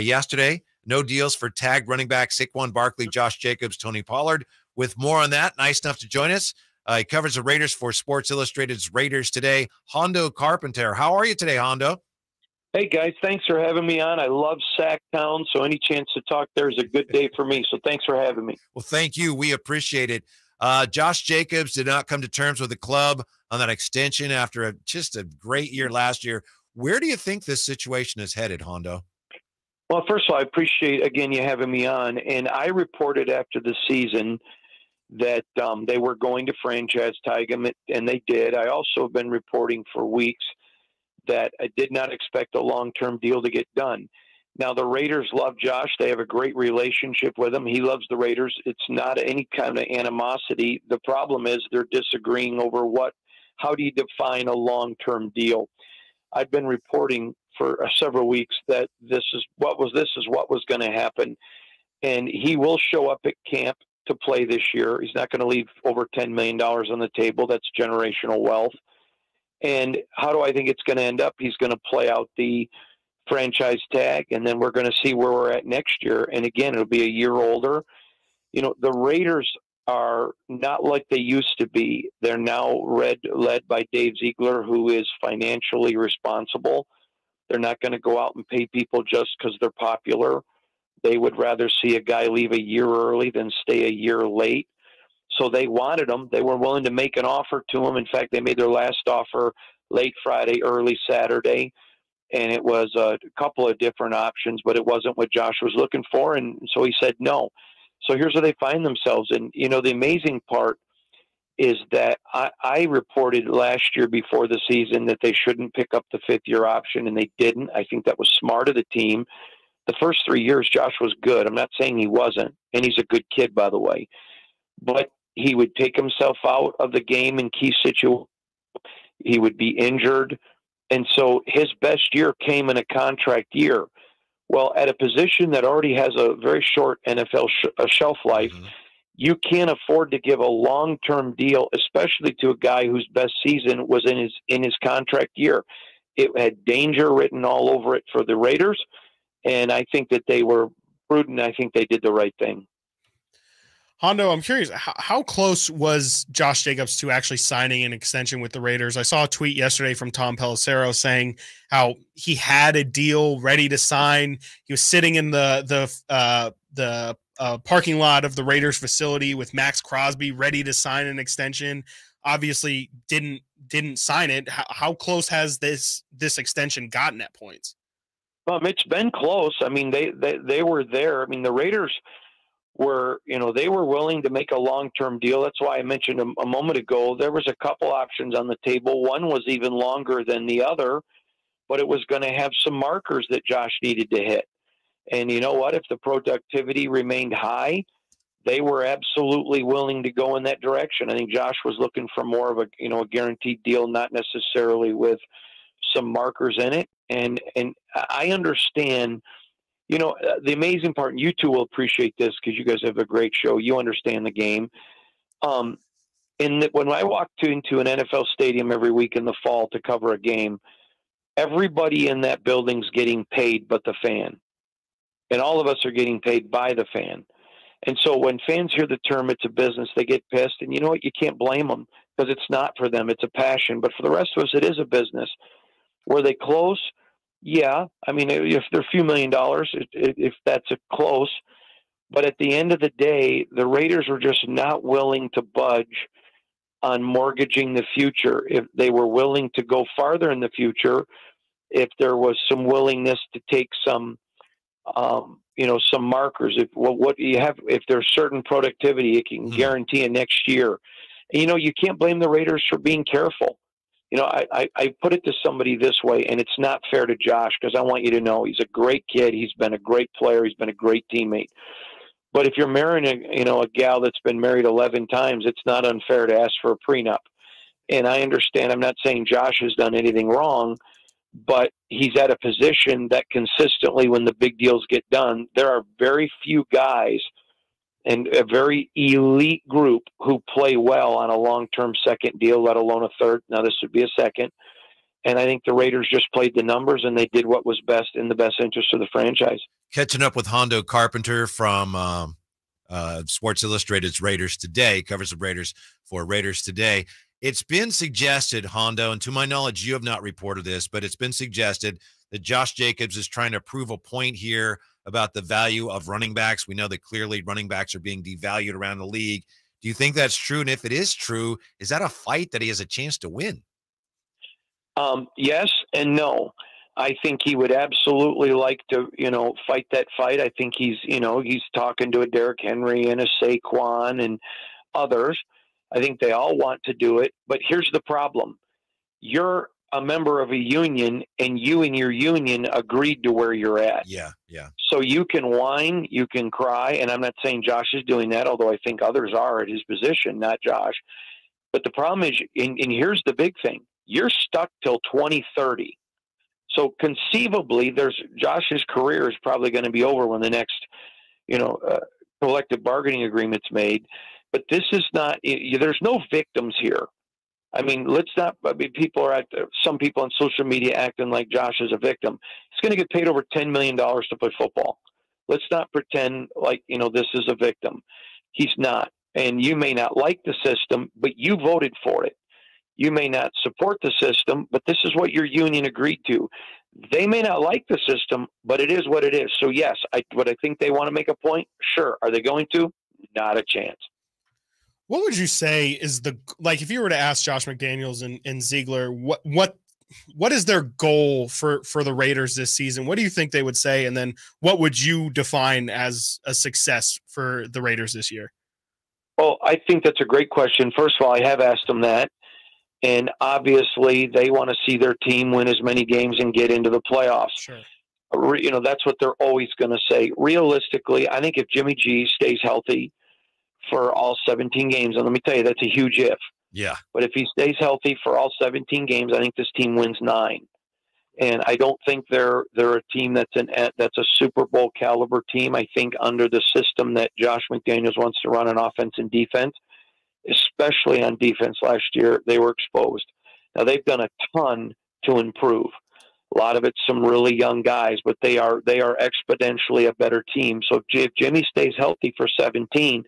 yesterday. No deals for tagged running back Saquon Barkley, Josh Jacobs, Tony Pollard. With more on that, nice enough to join us. He covers the Raiders for Sports Illustrated's Raiders Today. Hondo Carpenter. How are you today, Hondo? Hey, guys. Thanks for having me on. I love Sactown, so any chance to talk there is a good day for me. So thanks for having me. Well, thank you. We appreciate it. Josh Jacobs did not come to terms with the club on that extension after just a great year last year. Where do you think this situation is headed, Hondo? Well, first of all, I appreciate, again, you having me on. And I reported after the season that they were going to franchise tag him, and they did. I also have been reporting for weeks that I did not expect a long-term deal to get done. Now, the Raiders love Josh. They have a great relationship with him. He loves the Raiders. It's not any kind of animosity. The problem is they're disagreeing over how do you define a long-term deal? I've been reporting for several weeks that this is what was going to happen. And he will show up at camp to play this year. He's not going to leave over $10 million on the table. That's generational wealth. And how do I think it's going to end up? He's going to play out the franchise tag, and then we're going to see where we're at next year. And again, it'll be a year older. You know, the Raiders are not like they used to be. They're now led by Dave Ziegler, who is financially responsible. They're not going to go out and pay people just because they're popular. They would rather see a guy leave a year early than stay a year late. So they wanted him. They were willing to make an offer to him. In fact, they made their last offer late Friday, early Saturday. And it was a couple of different options, but it wasn't what Josh was looking for. And so he said no. So here's where they find themselves. And, you know, the amazing part is that I reported last year before the season that they shouldn't pick up the fifth-year option, and they didn't. I think that was smart of the team. The first 3 years, Josh was good. I'm not saying he wasn't, and he's a good kid, by the way. But he would take himself out of the game in key situations. He would be injured. And so his best year came in a contract year. Well, at a position that already has a very short NFL shelf life, you can't afford to give a long-term deal, especially to a guy whose best season was in his contract year. It had danger written all over it for the Raiders, and I think that they were prudent. I think they did the right thing. Hondo, I'm curious, how close was Josh Jacobs to actually signing an extension with the Raiders? I saw a tweet yesterday from Tom Pelissero saying how he had a deal ready to sign. He was sitting in the parking lot of the Raiders facility with Max Crosby ready to sign an extension. Obviously didn't sign it. How close has this extension gotten at points? It's been close. I mean, they were there. I mean, the Raiders were, they were willing to make a long-term deal. That's why I mentioned a moment ago, there was a couple options on the table. One was even longer than the other, but it was going to have some markers that Josh needed to hit. And you know what? If the productivity remained high, they were absolutely willing to go in that direction. I think Josh was looking for more of a guaranteed deal, not necessarily with some markers in it. And I understand, the amazing part, and you two will appreciate this because you guys have a great show. You understand the game. When I walk into an NFL stadium every week in the fall to cover a game, everybody in that building's getting paid but the fan. And all of us are getting paid by the fan. And so when fans hear the term, it's a business, they get pissed. And you know what? You can't blame them because it's not for them. It's a passion. But for the rest of us, it is a business. Were they close? Yeah. I mean, if they're a few $1 million, if that's a close. But at the end of the day, the Raiders were just not willing to budge on mortgaging the future. If they were willing to go farther in the future, if there was some willingness to take some some markers. If there's certain productivity, it can guarantee a next year. And, you can't blame the Raiders for being careful. I put it to somebody this way, and it's not fair to Josh because I want you to know he's a great kid. He's been a great player. He's been a great teammate. But if you're marrying a gal that's been married 11 times, it's not unfair to ask for a prenup. And I understand. I'm not saying Josh has done anything wrong, but he's at a position that consistently, when the big deals get done, there are very few guys and a very elite group who play well on a long-term second deal, let alone a third. Now, this would be a second. And I think the Raiders just played the numbers, and they did what was best in the best interest of the franchise. Catching up with Hondo Carpenter from Sports Illustrated's Raiders Today, covers the Raiders for Raiders Today. It's been suggested, Hondo, and to my knowledge, you have not reported this, but it's been suggested that Josh Jacobs is trying to prove a point here about the value of running backs. We know that clearly running backs are being devalued around the league. Do you think that's true? And if it is true, is that a fight that he has a chance to win? Yes and no. I think he would absolutely like to, fight that fight. I think he's talking to a Derrick Henry and a Saquon and others. I think they all want to do it. But here's the problem. You're a member of a union, and you and your union agreed to where you're at. Yeah. So you can whine, you can cry, and I'm not saying Josh is doing that, although I think others are at his position, not Josh. But the problem is, and here's the big thing, you're stuck till 2030. So conceivably, Josh's career is probably going to be over when the next, collective bargaining agreement's made. But this is not. There's no victims here. I mean, some people on social media acting like Josh is a victim. He's going to get paid over $10 million to play football. Let's not pretend like this is a victim. He's not. And you may not like the system, but you voted for it. You may not support the system, but this is what your union agreed to. They may not like the system, but it is what it is. So yes, would I think they want to make a point? Sure. Are they going to? Not a chance. What would you say is if you were to ask Josh McDaniels and Ziegler, what is their goal for the Raiders this season? What do you think they would say? And then what would you define as a success for the Raiders this year? Well, I think that's a great question. First of all, I have asked them that. And obviously, they want to see their team win as many games and get into the playoffs. Sure. That's what they're always going to say. Realistically, I think if Jimmy G stays healthy for all 17 games, and let me tell you, that's a huge if. Yeah. But if he stays healthy for all 17 games, I think this team wins 9. And I don't think they're a team that's a Super Bowl caliber team. I think under the system that Josh McDaniels wants to run on offense and defense, especially on defense last year, they were exposed. Now they've done a ton to improve. A lot of it's some really young guys, but they are exponentially a better team. So if Jimmy stays healthy for 17,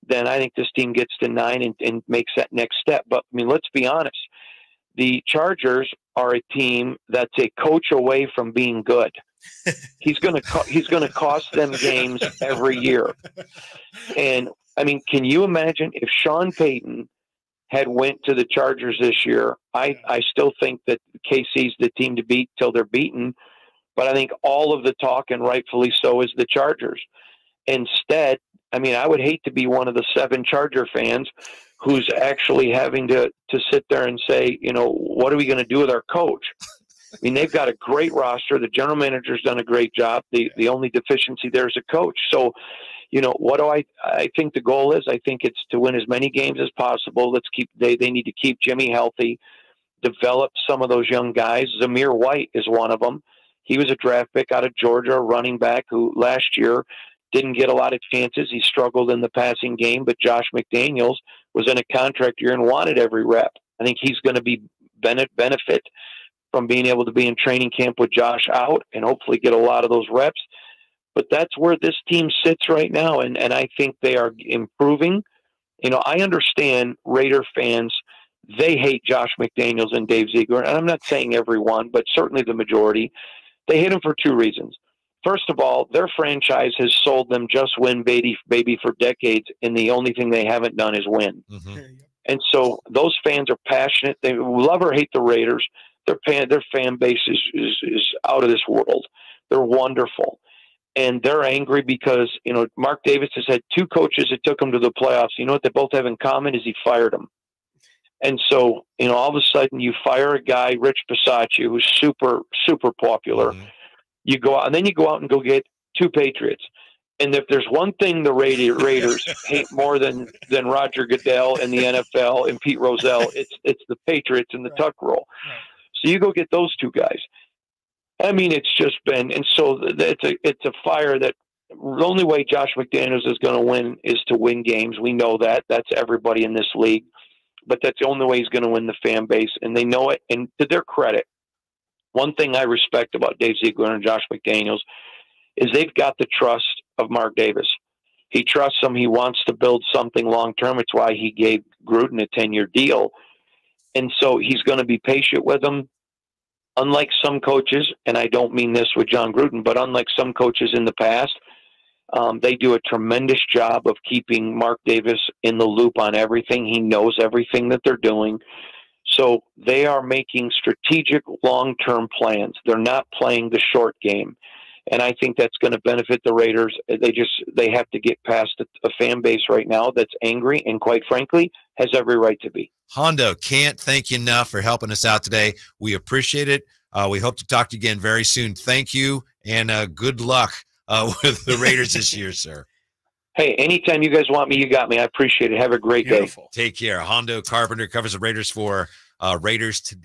then I think this team gets to 9 and makes that next step. But I mean, let's be honest. The Chargers are a team that's a coach away from being good. He's going to cost them games every year. And I mean, can you imagine if Sean Payton had went to the Chargers this year? I still think that KC's the team to beat till they're beaten, but I think all of the talk, and rightfully so, is the Chargers. Instead, I mean, I would hate to be one of the 7 Charger fans who's actually having to sit there and say, what are we going to do with our coach? I mean, they've got a great roster. The general manager's done a great job. The only deficiency there is a coach. So, what do I think the goal is? I think it's to win as many games as possible. They need to keep Jimmy healthy, develop some of those young guys. Zamir White is one of them. He was a draft pick out of Georgia, a running back who last year didn't get a lot of chances. He struggled in the passing game, but Josh McDaniels was in a contract year and wanted every rep. I think he's going to be benefit from being able to be in training camp with Josh out and hopefully get a lot of those reps. But that's where this team sits right now, and I think they are improving. I understand Raider fans, they hate Josh McDaniels and Dave Ziegler, and I'm not saying everyone, but certainly the majority. They hate him for 2 reasons. First of all, their franchise has sold them just win, baby for decades, and the only thing they haven't done is win. Mm-hmm. And so those fans are passionate. They love or hate the Raiders. Their fan base is out of this world. They're wonderful. And they're angry because, Mark Davis has had 2 coaches that took him to the playoffs. You know what they both have in common is he fired them. And so, all of a sudden you fire a guy, Rich Bisaccia, who's super, super popular. Mm-hmm. You go out and go get 2 Patriots. And if there's one thing the Raiders hate more than Roger Goodell and the NFL and Pete Rozelle, it's the Patriots and the tuck roll. Right. So you go get those 2 guys. I mean, it's just been, and so it's a fire that the only way Josh McDaniels is going to win is to win games. We know that. That's everybody in this league. But that's the only way he's going to win the fan base, and they know it. And to their credit, one thing I respect about Dave Ziegler and Josh McDaniels is they've got the trust of Mark Davis. He trusts him. He wants to build something long-term. It's why he gave Gruden a 10-year deal. And so he's going to be patient with him. Unlike some coaches, and I don't mean this with John Gruden, but unlike some coaches in the past, they do a tremendous job of keeping Mark Davis in the loop on everything. He knows everything that they're doing. So they are making strategic long-term plans. They're not playing the short game. And I think that's going to benefit the Raiders. They have to get past a fan base right now that's angry and, quite frankly, has every right to be. Hondo, can't thank you enough for helping us out today. We appreciate it. We hope to talk to you again very soon. Thank you, and good luck with the Raiders this year, sir. Hey, anytime you guys want me, you got me. I appreciate it. Have a great day. Take care. Hondo Carpenter covers the Raiders for Raiders Today.